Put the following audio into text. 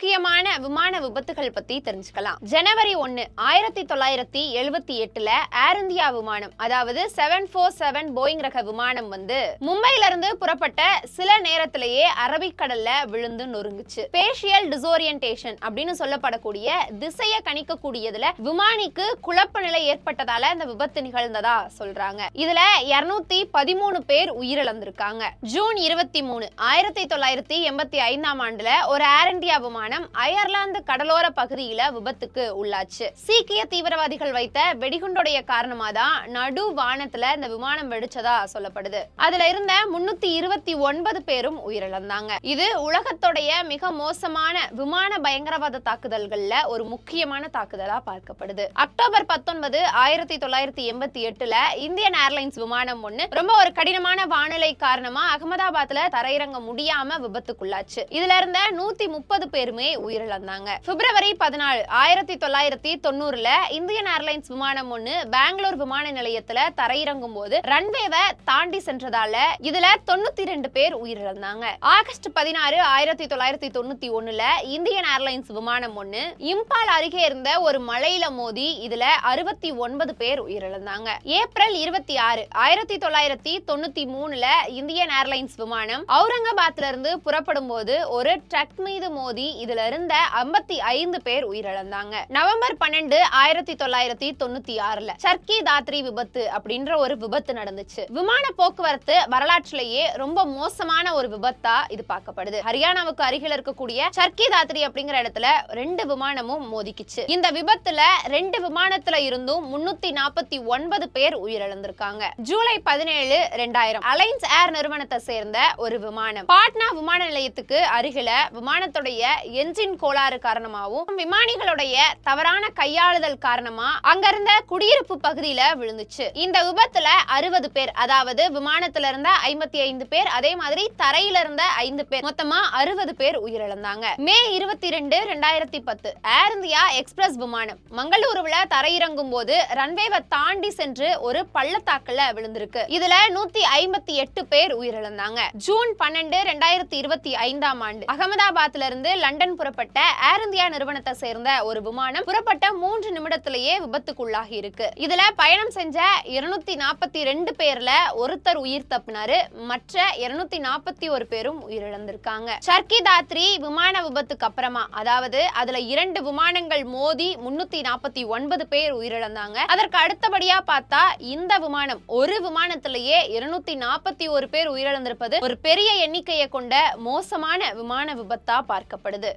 முக்கியமான விமான விபத்துகள் பத்தி தெரிஞ்சுக்கலாம். ஜனவரி 1 1978 ஏர் இந்தியா விமானம், அதாவது 747 போயிங் ரக விமானம் மும்பையில இருந்து புறப்பட்ட சில நேரத்திலேயே அரபிக்கடல்ல விழுந்து நொறுங்குச்சு. ஸ்பேஷியல் டிசோரியன்டேஷன் அப்படின்னு சொல்லப்படக்கூடிய திசையை கணிக்கக்கூடியதுல விமானிக்கு குழப்ப நிலை ஏற்பட்டதால இந்த விபத்து நிகழ்ந்ததா சொல்றாங்க. இதுல 213 பேர் உயிரிழந்திருக்காங்க. ஜூன் 23 1985 ஒரு ஏர் இந்தியா விமானம் அயர்லாந்து கடலோர பகுதியில விபத்துக்கு உள்ளாச்சு. சீக்கிய தீவிரவாதிகள் வைத்த வெடிகுண்டுடைய காரணமா தான் நடு வானத்துல இந்த விமானம் வெடிச்சதா சொல்லப்படுது. அதுல இருந்த 329 பேரும் உயிரிழந்தாங்க. இது உலகத்துடைய மிக மோசமான விமான பயங்கரவாத தாக்குதல்கள்ல ஒரு முக்கியமான தாக்குதலா பார்க்கப்படுது. அக்டோபர் 19 1988 இந்தியன் ஏர்லைன்ஸ் விமானம் ரொம்ப ஒரு கடினமான வானிலை காரணமா அகமதாபாத்ல தரையிறங்க முடியாம விபத்துக்குள்ளாச்சு. இதுல இருந்த 130 பேருமே உயிரிழந்தாங்க. பிப்ரவரி 14 1990 இந்தியன் ஏர்லைன்ஸ் விமானம் பெங்களூர் விமான நிலையத்துல தரையிறங்கும் போது ரன்வேவை தாண்டி சென்றதால இதுல 92 பேர் உயிரிழந்தாங்க. ஆகஸ்ட் 16 1991 இந்தியன் ஏர்லைன்ஸ் விமானம் இம்பால் அருகே இருந்த ஒரு மலையில மோதி இதுல 69 பேர் உயிரிழந்தாங்க. ஏப்ரல் 26 1993 இந்தியன் ஏர்லைன்ஸ் விமானம் அவுரங்காபாத்ல இருந்து புறப்படும் போது ஒரு ட்ரக் மீது மோதி இதுல இருந்த 55 பேர் உயிரிழந்தாங்க. நவம்பர் 12 1996 சர்க்கி தாத்ரி விபத்து அப்படின்ற ஒரு விபத்து நடந்துச்சு. விமான போக்குவரத்து வரலாற்றிலேயே ரொம்ப மோசமான ஒரு விபத்தா இது பார்க்கப்படுது. ஹரியானாவுக்கு அருகில் இருக்கக்கூடிய சர்க்கி தாத்ரி அப்படிங்கிற இடத்துல 2 விமானமும் மோதிக்குச்சு. இந்த விபத்துல 2 விமானத்துல இருந்தும் 349 பேர் உயிரிழந்திருக்காங்க. ஜூலை 17 2000 அலைன்ஸ் ஏர் நிறுவனத்தை சேர்ந்த ஒரு விமானம் பாட்னா விமான நிலையத்துக்கு அருகில விமானத்துடைய என்ஜின் கோளாறு காரணமாகவும் விமானிகளுடைய தவறான கையாளுதல் காரணமா அங்க இருந்த குடியிருப்பு பகுதியில விழுந்துச்சு. இந்த விபத்துல 60 பேர், அதாவது விமானத்துல இருந்த 55 பேர், அதே மாதிரி தரையில இருந்த 5 பேர், மொத்தமா 60 பேர் உயிரிழந்தாங்க. மே 22 2010 ஏர் இந்தியா எக்ஸ்பிரஸ் விமானம் மங்களூருல தரையிறங்கும் போது ரன்வேவை தாண்டி சென்று ஒரு பள்ளத்தாக்குல விழுந்திருக்கு. இதுல 158 பேர் உயிரிழந்தாங்க. ஜூன் 12 2025 அகமதாபாத்ல இருந்து லண்டன் புறப்பட்ட ஏர் இந்தியா நிறுவனத்தை சேர்ந்த ஒரு விமானம் புறப்பட்ட 3 நிமிடத்திலேயே விபத்துக்குள்ளாகி இருக்கு. இதுல பயணம் செஞ்ச 242 பேர்ல ஒருத்தர் உயிர் தப்பினாரு, மற்ற 241 பேரும் உயிரிழந்திருக்காங்க. சர்க்கி தாத்ரி விமான விபத்துக்கு அப்புறமா, அதாவது அதுல 2 விமானங்கள் மோதி 349 பேர் உயிரிழந்தாங்க. அதற்கு அடுத்தபடியா பார்த்தா இந்த விமானம் ஒரு விமானத்திலேயே 241 பேர் உயிரிழந்திருப்பது ஒரு பெரிய எண்ணிக்கையை கொண்ட மோசமான விமான விபத்தா பார்க்கப்படுது.